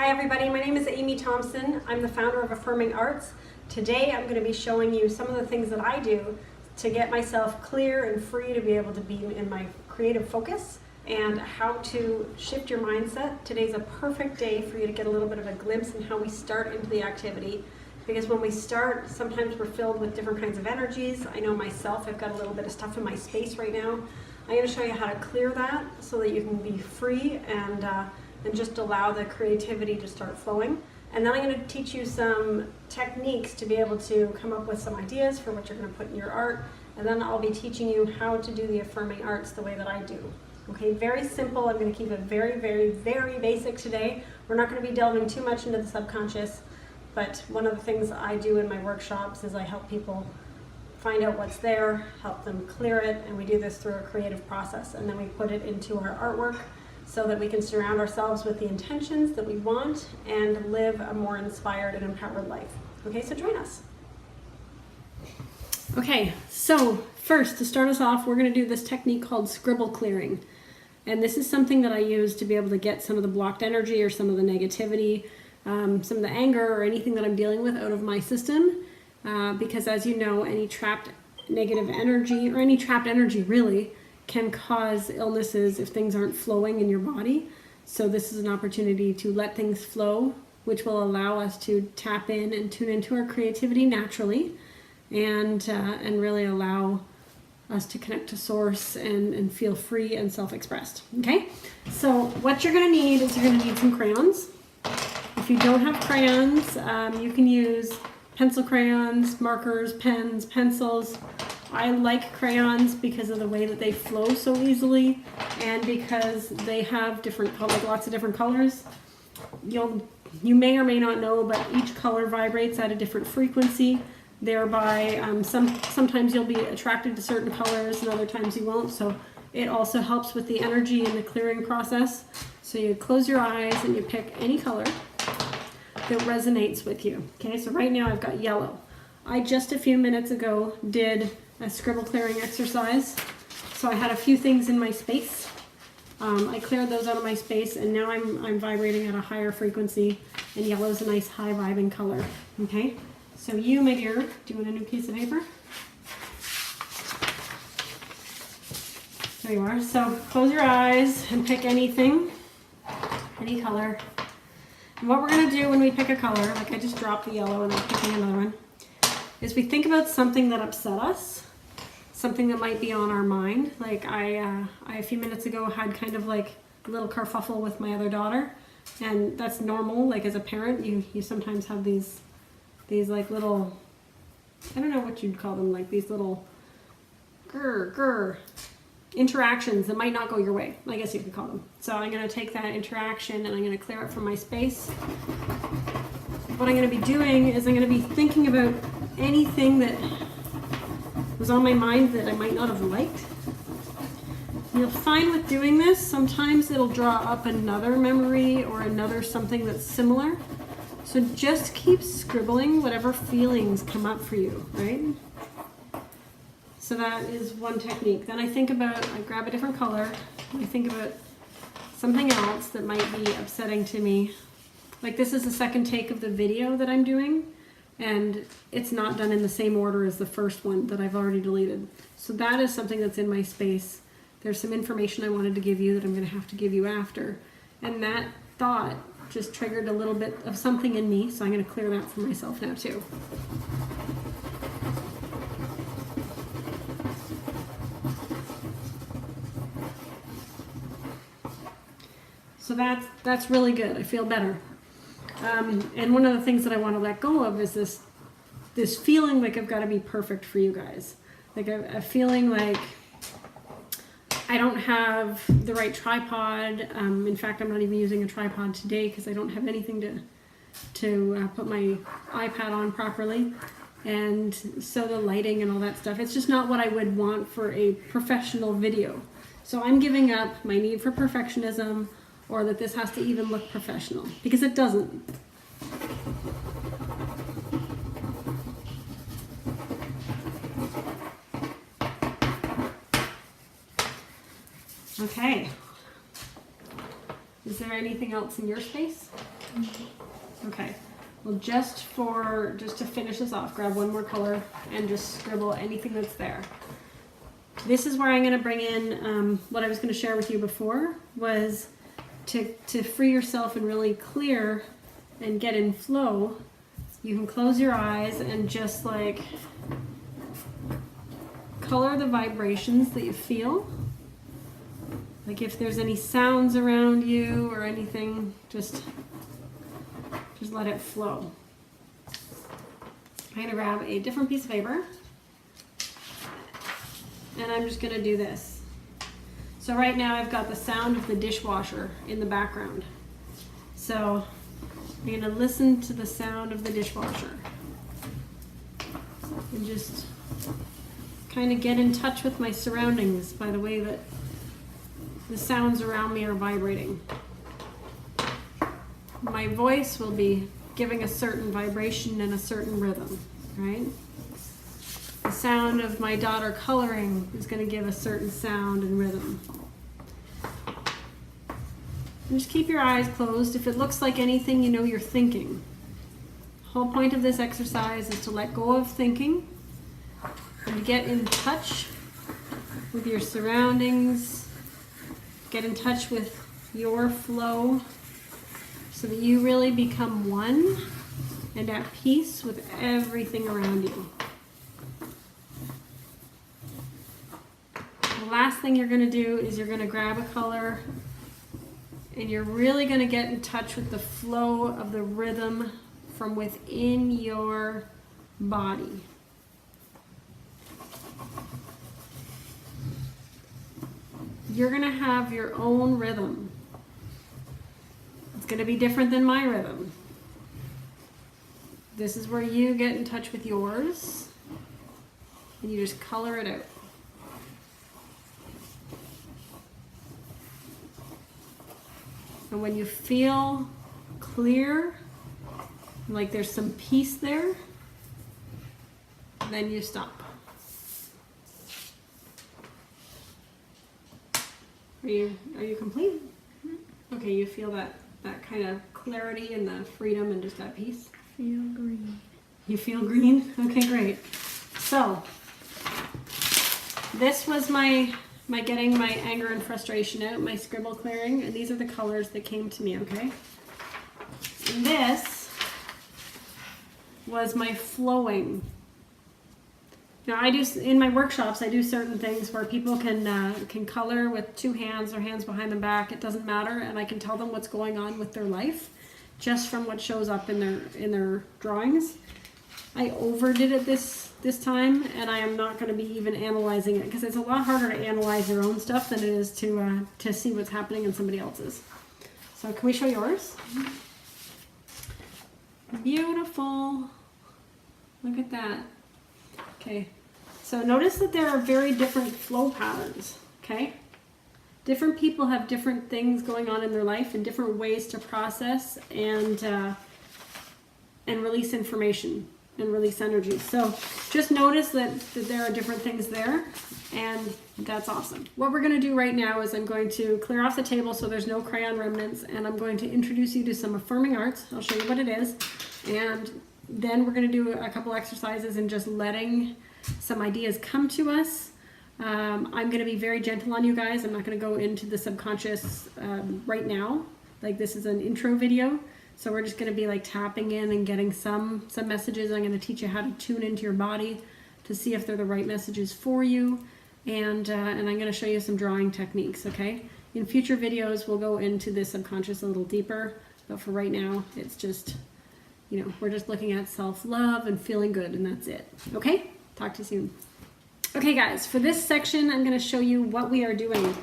Hi everybody, my name is Amy Thomson. I'm the founder of Affirming Arts. Today I'm going to be showing you some of the things that I do to get myself clear and free to be able to be in my creative focus and how to shift your mindset. Today's a perfect day for you to get a little bit of a glimpse in how we start into the activity, because when we start, sometimes we're filled with different kinds of energies. I know myself, I've got a little bit of stuff in my space right now. I'm going to show you how to clear that so that you can be free and just allow the creativity to start flowing. And then I'm going to teach you some techniques to be able to come up with some ideas for what you're going to put in your art. And then I'll be teaching you how to do the affirming arts the way that I do. Okay, very simple. I'm going to keep it very, very, very basic today. We're not going to be delving too much into the subconscious, but one of the things I do in my workshops is I help people find out what's there, help them clear it, and we do this through a creative process. And then we put it into our artwork so that we can surround ourselves with the intentions that we want and live a more inspired and empowered life. Okay, so join us. Okay, so first, to start us off, we're going to do this technique called scribble clearing. And this is something that I use to be able to get some of the blocked energy or some of the negativity, some of the anger or anything that I'm dealing with out of my system. Because as you know, any trapped negative energy, or any trapped energy really, can cause illnesses if things aren't flowing in your body. So this is an opportunity to let things flow, which will allow us to tap in and tune into our creativity naturally, and really allow us to connect to source and feel free and self-expressed. Okay, so what you're going to need is you're going to need some crayons. If you don't have crayons, you can use pencil crayons, markers, pens, pencils. I like crayons because of the way that they flow so easily, and because they have different colors, lots of different colors. You may or may not know, but each color vibrates at a different frequency. Thereby, sometimes you'll be attracted to certain colors and other times you won't. So it also helps with the energy and the clearing process. So you close your eyes and you pick any color that resonates with you. Okay, so right now I've got yellow. I just a few minutes ago did a scribble clearing exercise. So I had a few things in my space. I cleared those out of my space, and now I'm vibrating at a higher frequency, and yellow is a nice high vibing color. Okay, so you, my dear, do you want a new piece of paper? There you are. So close your eyes and pick anything, any color. And what we're going to do when we pick a color, like I just dropped the yellow and I'm picking another one, is we think about something that upset us, something that might be on our mind. Like I a few minutes ago had kind of like a little kerfuffle with my other daughter, and that's normal. Like as a parent, you sometimes have these like little, I don't know what you'd call them, like these little interactions that might not go your way, I guess you could call them. So I'm going to take that interaction and I'm going to clear it from my space. What I'm going to be doing is I'm going to be thinking about anything that was on my mind that I might not have liked. You'll find with doing this, sometimes it'll draw up another memory or another something that's similar. So just keep scribbling whatever feelings come up for you, right? So that is one technique. Then I grab a different color, I think about something else that might be upsetting to me. Like this is the second take of the video that I'm doing, and it's not done in the same order as the first one that I've already deleted. So that is something that's in my space. There's some information I wanted to give you that I'm going to have to give you after. And that thought just triggered a little bit of something in me, so I'm going to clear that for myself now too. So that's really good. I feel better. And one of the things that I want to let go of is this feeling like I've got to be perfect for you guys. Like a feeling like I don't have the right tripod. In fact, I'm not even using a tripod today because I don't have anything to put my iPad on properly. And so the lighting and all that stuff, it's just not what I would want for a professional video. So I'm giving up my need for perfectionism, or that this has to even look professional, because it doesn't. Okay. Is there anything else in your space? Okay. Well, just to finish this off, grab one more color and just scribble anything that's there. This is where I'm going to bring in what I was going to share with you before, was to free yourself and really clear and get in flow. You can close your eyes and just like color the vibrations that you feel. Like if there's any sounds around you or anything, just let it flow. I'm going to grab a different piece of paper and I'm just going to do this. So right now I've got the sound of the dishwasher in the background. So I'm going to listen to the sound of the dishwasher and just kind of get in touch with my surroundings by the way that the sounds around me are vibrating. My voice will be giving a certain vibration and a certain rhythm, right? The sound of my daughter coloring is going to give a certain sound and rhythm. And just keep your eyes closed. If it looks like anything, you know you're thinking. The whole point of this exercise is to let go of thinking and to get in touch with your surroundings, get in touch with your flow so that you really become one and at peace with everything around you. The last thing you're going to do is you're going to grab a color and you're really going to get in touch with the flow of the rhythm from within your body. You're going to have your own rhythm. It's going to be different than my rhythm. This is where you get in touch with yours and you just color it out. And when you feel clear, like there's some peace there, then you stop. Are you complete? Okay, you feel that kind of clarity and the freedom and just that peace? Feel green. You feel green? Okay, great. So, this was my getting my anger and frustration out, my scribble clearing, and these are the colors that came to me, okay? And this was my flowing. Now I do, in my workshops, I do certain things where people can color with two hands or hands behind their back. It doesn't matter, and I can tell them what's going on with their life just from what shows up in their drawings. I overdid it this time, and I am not going to be even analyzing it because it's a lot harder to analyze your own stuff than it is to see what's happening in somebody else's. So can we show yours? Beautiful. Look at that. Okay, so notice that there are very different flow patterns, okay? Different people have different things going on in their life and different ways to process and release information and release energy. So just notice that there are different things there, and that's awesome. What we're going to do right now is I'm going to clear off the table so there's no crayon remnants, and I'm going to introduce you to some Affirming Arts. I'll show you what it is, and then we're going to do a couple exercises and just letting some ideas come to us. I'm going to be very gentle on you guys. I'm not going to go into the subconscious right now. Like, this is an intro video. So we're just going to be like tapping in and getting some messages. I'm going to teach you how to tune into your body to see if they're the right messages for you. And I'm going to show you some drawing techniques, okay? In future videos, we'll go into the subconscious a little deeper. But for right now, it's just, you know, we're just looking at self-love and feeling good, and that's it. Okay? Talk to you soon. Okay, guys, for this section, I'm going to show you what we are doing.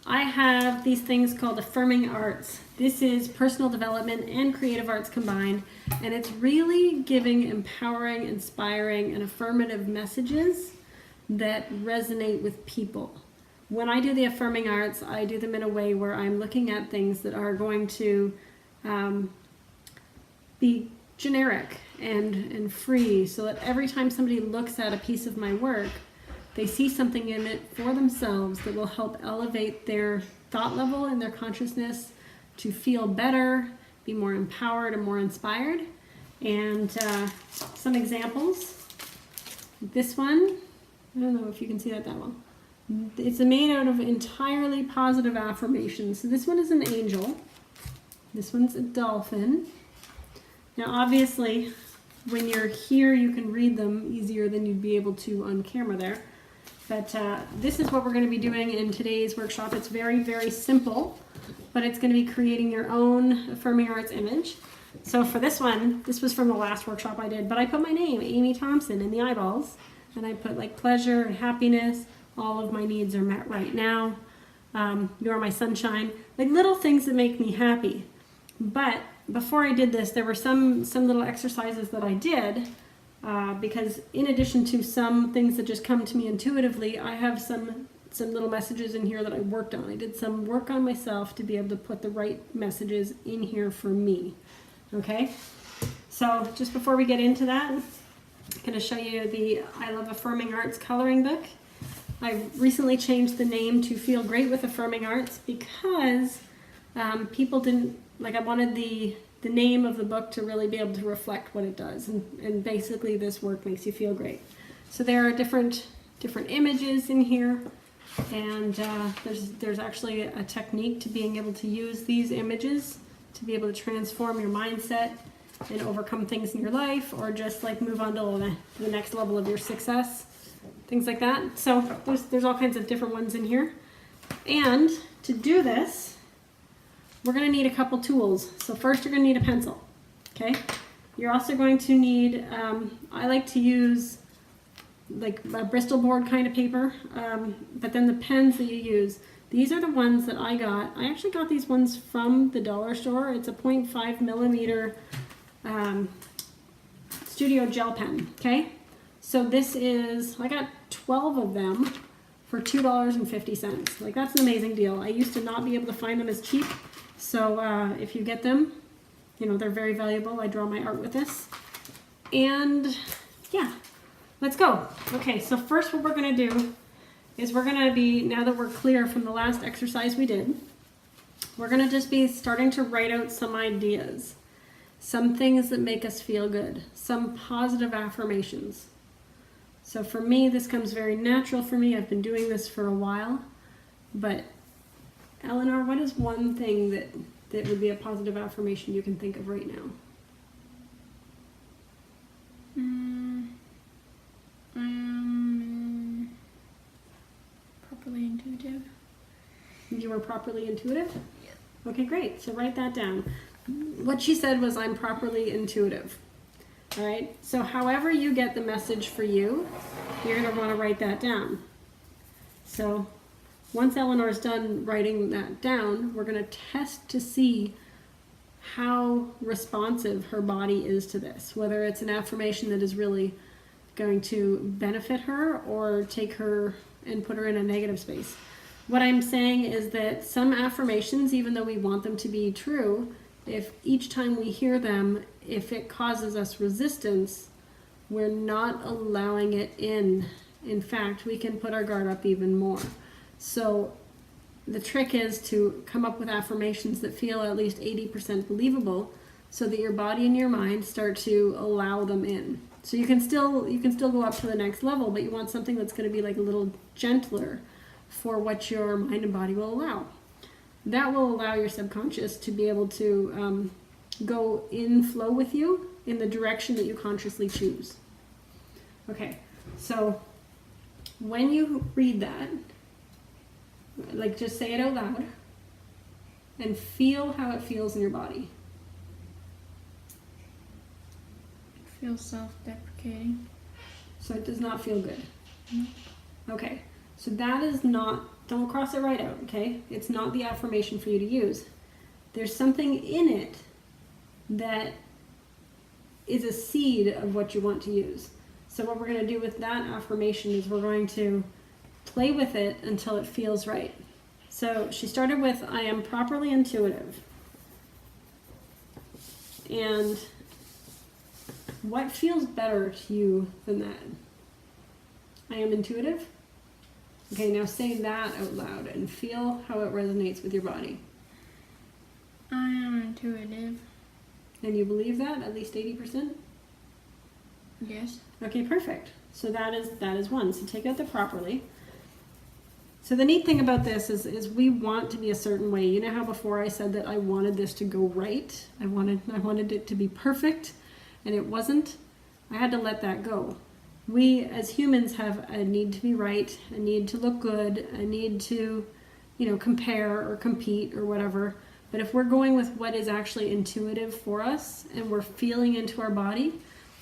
I have these things called Affirming Arts. This is personal development and creative arts combined, and it's really giving empowering, inspiring, and affirmative messages that resonate with people. When I do the Affirming Arts, I do them in a way where I'm looking at things that are going to be generic and free, so that every time somebody looks at a piece of my work, they see something in it for themselves that will help elevate their thought level and their consciousness to feel better, be more empowered and more inspired. And some examples. This one, I don't know if you can see that well. It's made out of entirely positive affirmations. So this one is an angel. This one's a dolphin. Now obviously, when you're here, you can read them easier than you'd be able to on camera there. But this is what we're going to be doing in today's workshop. It's very, very simple, but it's going to be creating your own Affirming Arts image. So for this one, this was from the last workshop I did, but I put my name, Amy Thomson, in the eyeballs. And I put like pleasure and happiness. All of my needs are met right now. You're my sunshine. Like little things that make me happy. But before I did this, there were some little exercises that I did because in addition to some things that just come to me intuitively, I have some little messages in here that I worked on. I did some work on myself to be able to put the right messages in here for me. Okay? So just before we get into that, I'm going to show you the I Love Affirming Arts coloring book. I recently changed the name to Feel Great with Affirming Arts because people didn't, like I wanted the name of the book to really be able to reflect what it does. And basically this work makes you feel great. So there are different images in here. And there's actually a technique to being able to use these images to be able to transform your mindset and overcome things in your life, or just like move on to the next level of your success. Things like that. So there's all kinds of different ones in here. And to do this, we're going to need a couple tools. So first you're going to need a pencil. Okay? You're also going to need, I like to use like a Bristol board kind of paper, but then the pens that you use, these are the ones that I got. I actually got these ones from the dollar store. It's a 0.5 millimeter studio gel pen. Okay? So this is, I got 12 of them for $2.50. Like that's an amazing deal. I used to not be able to find them as cheap. So if you get them, you know, they're very valuable. I draw my art with this. And yeah, let's go. Okay, so first what we're gonna do is we're gonna be, now that we're clear from the last exercise we did, we're gonna just be starting to write out some ideas, some things that make us feel good, some positive affirmations. So for me, this comes very natural for me. I've been doing this for a while. But Eleanor, what is one thing that would be a positive affirmation you can think of right now? Properly intuitive. You were properly intuitive? Yeah. Okay, great. So write that down. What she said was, I'm properly intuitive. All right, so however you get the message for you, you're going to want to write that down. So once Eleanor's done writing that down, we're going to test to see how responsive her body is to this, whether it's an affirmation that is really going to benefit her or take her and put her in a negative space. What I'm saying is that some affirmations, even though we want them to be true, if each time we hear them, if it causes us resistance, we're not allowing it in. In fact, we can put our guard up even more. So the trick is to come up with affirmations that feel at least 80% believable so that your body and your mind start to allow them in. So you can still go up to the next level, but you want something that's going to be like a little gentler for what your mind and body will allow. That will allow your subconscious to be able to go in flow with you in the direction that you consciously choose. Okay, so when you read that, like just say it out loud and feel how it feels in your body. It feels self-deprecating. So it does not feel good. No. Okay, so that is not, don't cross it right out, okay? It's not the affirmation for you to use. There's something in it that is a seed of what you want to use. So what we're going to do with that affirmation is we're going to play with it until it feels right. So she started with, I am properly intuitive. And what feels better to you than that? I am intuitive? Okay, now say that out loud and feel how it resonates with your body. I am intuitive. And you believe that, at least 80%? Yes. Okay, perfect. So that is one. So take out the properly. So the neat thing about this is we want to be a certain way. You know how before I said that I wanted this to go right? I wanted it to be perfect, and it wasn't. I had to let that go. We as humans have a need to be right, a need to look good, a need to, compare or compete or whatever. But if we're going with what is actually intuitive for us and we're feeling into our body,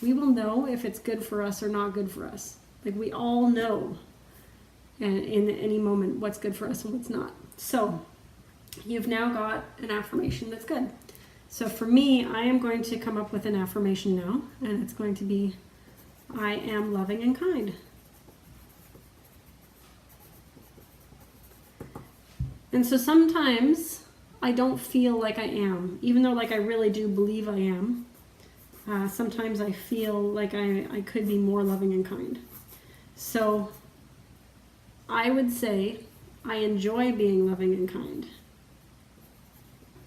we will know if it's good for us or not good for us. Like we all know in any moment what's good for us and what's not. So you've now got an affirmation that's good. So for me, I am going to come up with an affirmation now, and it's going to be, I am loving and kind. And so sometimes I don't feel like I am, even though like I really do believe I am. Sometimes I feel like I could be more loving and kind. So I would say I enjoy being loving and kind.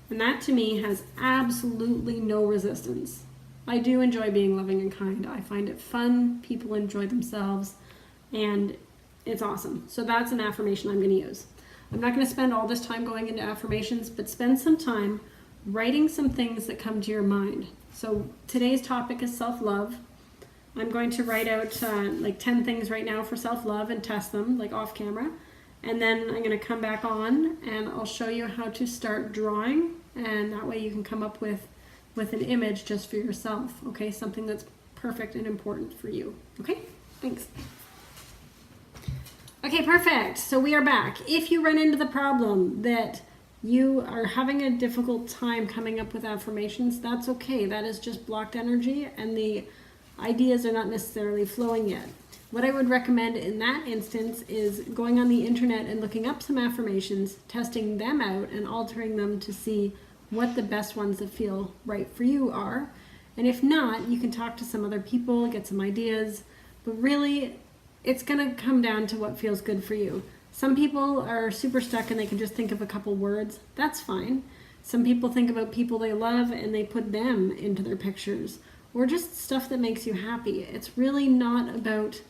And that to me has absolutely no resistance. I do enjoy being loving and kind. I find it fun, people enjoy themselves, and it's awesome. So that's an affirmation I'm going to use. I'm not going to spend all this time going into affirmations, but spend some time writing some things that come to your mind. So today's topic is self-love. I'm going to write out like 10 things right now for self-love and test them like off camera. And then I'm going to come back on and I'll show you how to start drawing. And that way you can come up with an image just for yourself. Okay, something that's perfect and important for you. Okay, thanks. Okay, perfect. So we are back. If you run into the problem that you are having a difficult time coming up with affirmations, that's okay. That is just blocked energy and the ideas are not necessarily flowing yet. What I would recommend in that instance is going on the internet and looking up some affirmations, testing them out and altering them to see what the best ones that feel right for you are. And if not, you can talk to some other people, get some ideas, but really it's going to come down to what feels good for you. Some people are super stuck and they can just think of a couple words. That's fine. Some people think about people they love and they put them into their pictures, or just stuff that makes you happy. It's really not about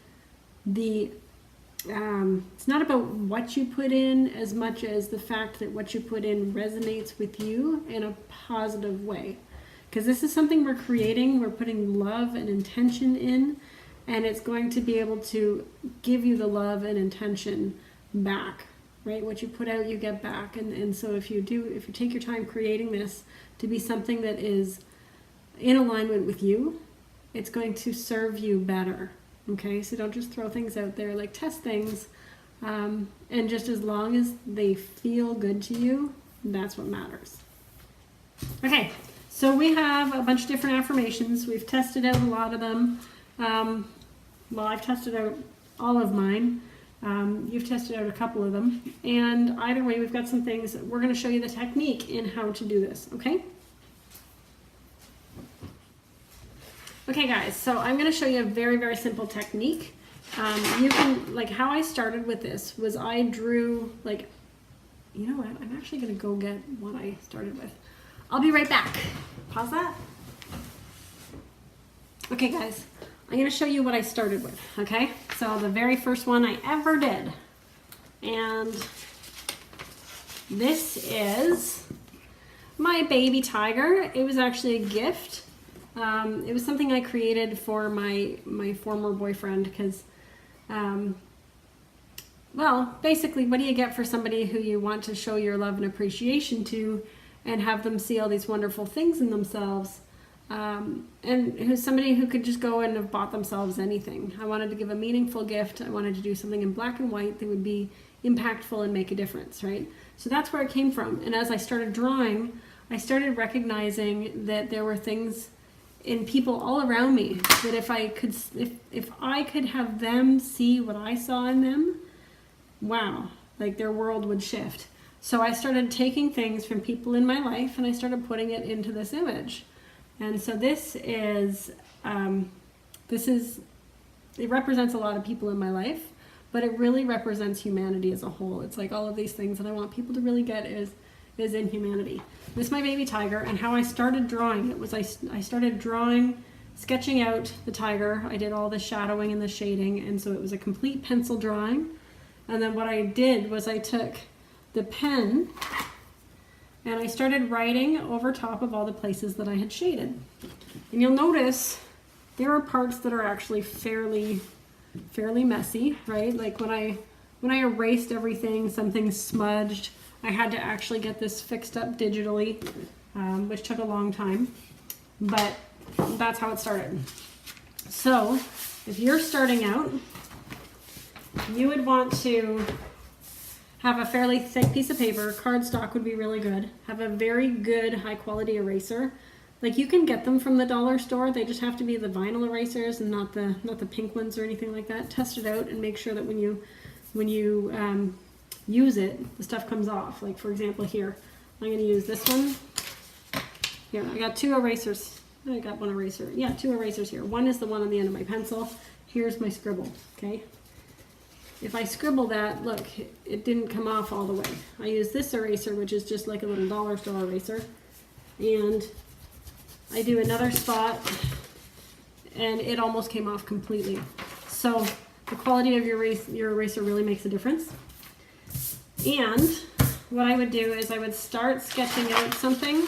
it's not about what you put in as much as the fact that what you put in resonates with you in a positive way. Because this is something we're creating, we're putting love and intention in, and it's going to be able to give you the love and intention back, right? What you put out, you get back. And so if you take your time creating this to be something that is in alignment with you, it's going to serve you better. Okay, so don't just throw things out there, like test things, and just as long as they feel good to you, that's what matters. Okay, so we have a bunch of different affirmations. We've tested out a lot of them. Well, I've tested out all of mine. You've tested out a couple of them. And either way, we've got some things. We're going to show you the technique in how to do this, okay? Okay guys, so I'm going to show you a very, very simple technique. You can, like how I started with this was I drew, like, you know what, I'm actually going to go get what I started with. I'll be right back. Pause that. Okay guys, I'm going to show you what I started with, okay? So the very first one I ever did. And this is my baby tiger. It was actually a gift. It was something I created for my former boyfriend because, well, basically, what do you get for somebody who you want to show your love and appreciation to and have them see all these wonderful things in themselves, and who's somebody who could just go and have bought themselves anything. I wanted to give a meaningful gift. I wanted to do something in black and white that would be impactful and make a difference, right? So that's where it came from. And as I started drawing, I started recognizing that there were things in people all around me that if I could have them see what I saw in them, wow, like their world would shift. So I started taking things from people in my life and I started putting it into this image. And so it represents a lot of people in my life, but it really represents humanity as a whole. It's like all of these things that I want people to really get is is in humanity. This is my baby tiger, and how I started drawing it was I started sketching out the tiger. I did all the shadowing and the shading, and so it was a complete pencil drawing. And then what I did was I took the pen and I started writing over top of all the places that I had shaded. And you'll notice there are parts that are actually fairly messy, right? Like when I erased everything, something smudged. I had to actually get this fixed up digitally, which took a long time, but that's how it started. So if you're starting out, you would want to have a fairly thick piece of paper. Cardstock would be really good. Have a very good high quality eraser. Like you can get them from the dollar store. They just have to be the vinyl erasers and not the pink ones or anything like that. Test it out and make sure that when you use it, the stuff comes off. Like for example here, I'm going to use this one. Here, I got two erasers. I got one eraser. Yeah, two erasers here. One is the one on the end of my pencil. Here's my scribble, okay? If I scribble that, look, it didn't come off all the way. I use this eraser, which is just like a little dollar store eraser. And I do another spot, and it almost came off completely. So the quality of your eraser really makes a difference. And what I would do is I would start sketching out something.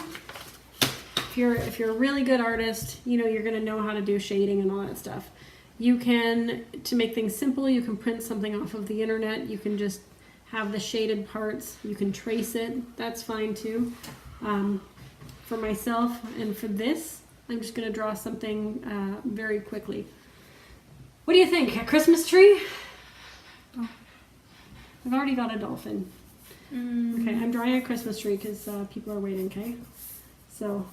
If you're a really good artist, you know you're going to know how to do shading and all that stuff. You can, to make things simple, you can print something off of the internet. You can just have the shaded parts. You can trace it. That's fine too. For myself and for this, I'm just going to draw something very quickly. What do you think? A Christmas tree? Oh. I've already got a dolphin. Okay, I'm drawing a Christmas tree because people are waiting, okay? So,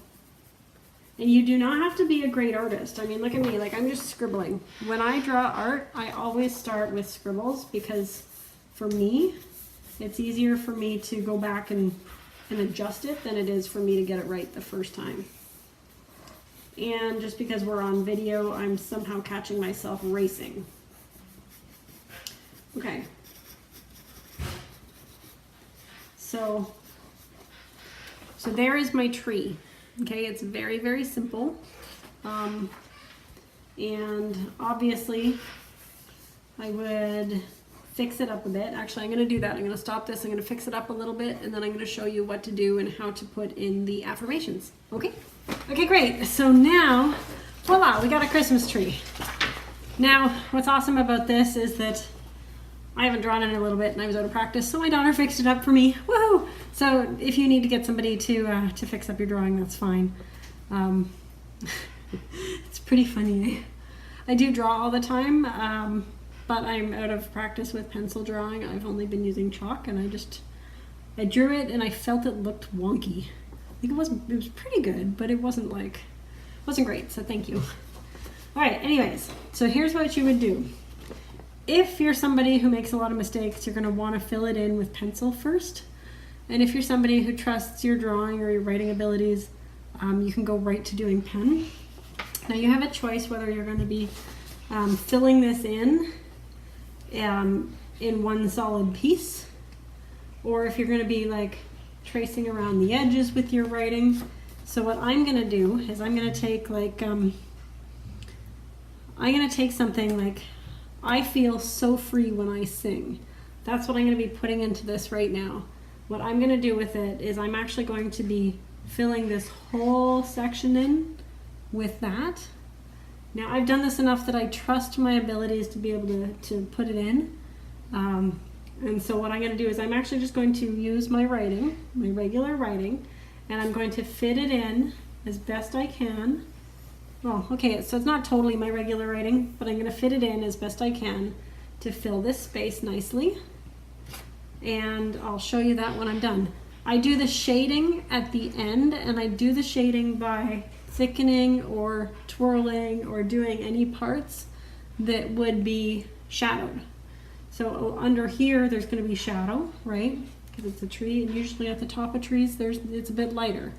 and you do not have to be a great artist. I mean, look at me, like I'm just scribbling. When I draw art, I always start with scribbles because for me, it's easier for me to go back and adjust it than it is for me to get it right the first time. And just because we're on video, I'm somehow catching myself racing. Okay. So there is my tree. Okay, it's very, very simple. And obviously I would fix it up a bit. Actually, I'm going to do that. I'm going to stop this. I'm going to fix it up a little bit, and then I'm going to show you what to do and how to put in the affirmations. Okay? Okay, great. So now, voila, we got a Christmas tree. Now, what's awesome about this is that I haven't drawn in a little bit and I was out of practice, so my daughter fixed it up for me. Woohoo! So if you need to get somebody to fix up your drawing, that's fine. It's pretty funny. I do draw all the time, but I'm out of practice with pencil drawing. I've only been using chalk, and I drew it and I felt it looked wonky. Like it was pretty good, but it wasn't great, so thank you. All right, anyways, so here's what you would do. If you're somebody who makes a lot of mistakes, you're going to want to fill it in with pencil first. And if you're somebody who trusts your drawing or your writing abilities, you can go right to doing pen. Now you have a choice whether you're going to be filling this in one solid piece, or if you're going to be like tracing around the edges with your writing. So what I'm going to do is I'm going to take something like, I feel so free when I sing. That's what I'm going to be putting into this right now. What I'm going to do with it is I'm actually going to be filling this whole section in with that. Now I've done this enough that I trust my abilities to be able to put it in. And so what I'm going to do is I'm actually just going to use my writing, my regular writing, and I'm going to fit it in as best I can. Well, okay, so it's not totally my regular writing, but I'm going to fit it in as best I can to fill this space nicely. And I'll show you that when I'm done. I do the shading at the end, and I do the shading by thickening or twirling or doing any parts that would be shadowed. So under here, there's going to be shadow, right? Because it's a tree, and usually at the top of trees, it's a bit lighter.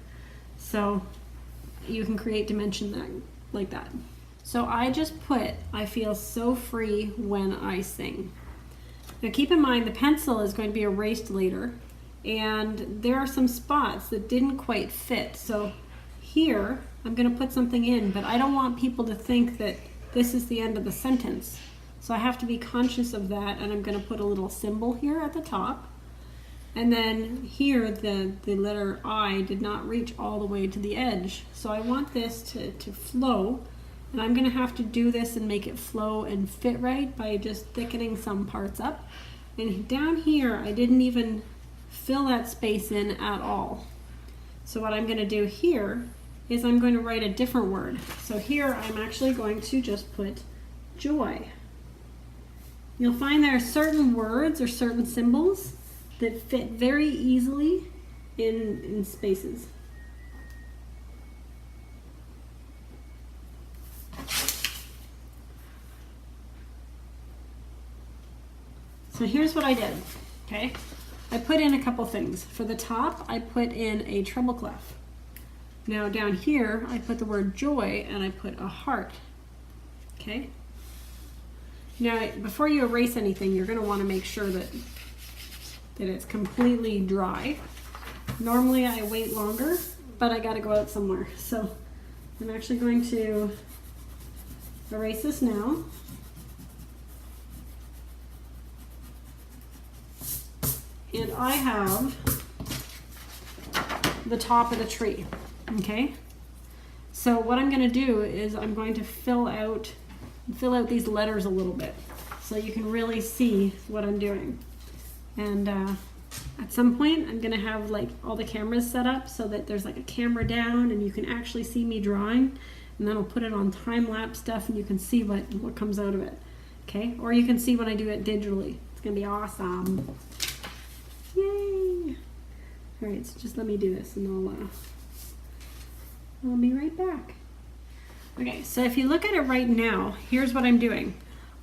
So you can create dimension like that. So I just put, I feel so free when I sing. Now keep in mind the pencil is going to be erased later, and there are some spots that didn't quite fit. So here I'm going to put something in, but I don't want people to think that this is the end of the sentence. So I have to be conscious of that, and I'm going to put a little symbol here at the top. And then here the letter I did not reach all the way to the edge. So I want this to flow, and I'm going to have to do this and make it flow and fit right by just thickening some parts up. And down here I didn't even fill that space in at all. So what I'm going to do here is I'm going to write a different word. So here I'm actually going to just put joy. You'll find there are certain words or certain symbols that fit very easily in spaces. So here's what I did, okay? I put in a couple things. For the top, I put in a treble clef. Now down here, I put the word joy and I put a heart, okay? Now, before you erase anything, you're gonna wanna make sure that it's completely dry. Normally I wait longer, but I gotta go out somewhere. So I'm actually going to erase this now. And I have the top of the tree, okay? So what I'm gonna do is I'm going to fill out these letters a little bit so you can really see what I'm doing. And at some point I'm gonna have like all the cameras set up so that there's like a camera down and you can actually see me drawing, and then I'll put it on time-lapse stuff and you can see what comes out of it, okay? Or you can see when I do it digitally. It's gonna be awesome. Yay! All right, so just let me do this and I'll be right back. Okay, so if you look at it right now, here's what I'm doing.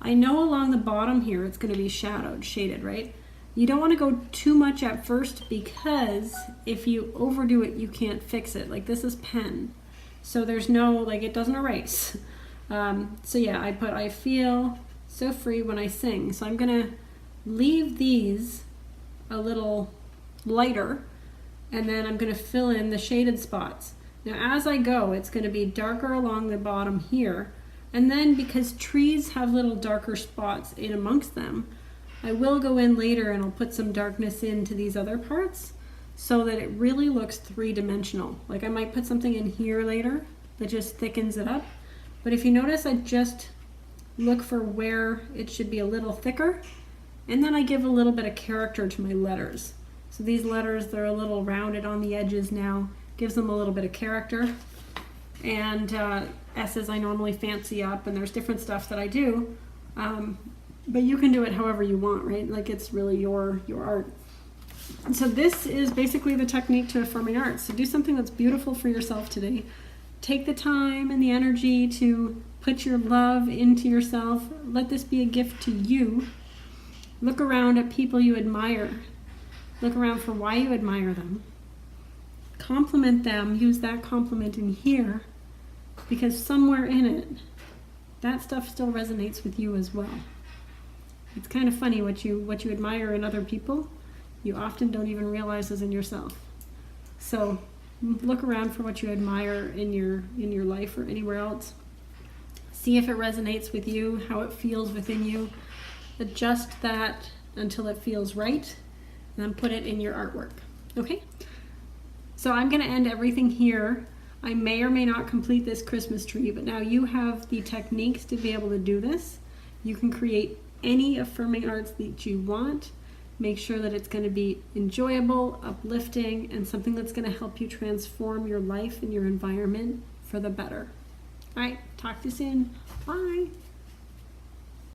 I know along the bottom here it's gonna be shaded, right? You don't wanna go too much at first, because if you overdo it, you can't fix it. Like this is pen. So there's no, like it doesn't erase. So yeah, I feel so free when I sing. So I'm gonna leave these a little lighter, and then I'm going to fill in the shaded spots. Now as I go, it's going to be darker along the bottom here, and then because trees have little darker spots in amongst them, I will go in later and I'll put some darkness into these other parts so that it really looks three-dimensional. Like I might put something in here later that just thickens it up, but if you notice, I just look for where it should be a little thicker. And then I give a little bit of character to my letters. So these letters, they're a little rounded on the edges now, gives them a little bit of character. And S's I normally fancy up, and there's different stuff that I do. But you can do it however you want, right? Like it's really your art. And so this is basically the technique to affirming arts. So do something that's beautiful for yourself today. Take the time and the energy to put your love into yourself. Let this be a gift to you. Look around at people you admire. Look around for why you admire them. Compliment them. Use that compliment in here, because somewhere in it, that stuff still resonates with you as well. It's kind of funny what you admire in other people, you often don't even realize is in yourself. So look around for what you admire in your life or anywhere else. See if it resonates with you, how it feels within you. Adjust that until it feels right, and then put it in your artwork, okay? So I'm gonna end everything here. I may or may not complete this Christmas tree, but now you have the techniques to be able to do this. You can create any affirming arts that you want. Make sure that it's gonna be enjoyable, uplifting, and something that's gonna help you transform your life and your environment for the better. All right, talk to you soon. Bye.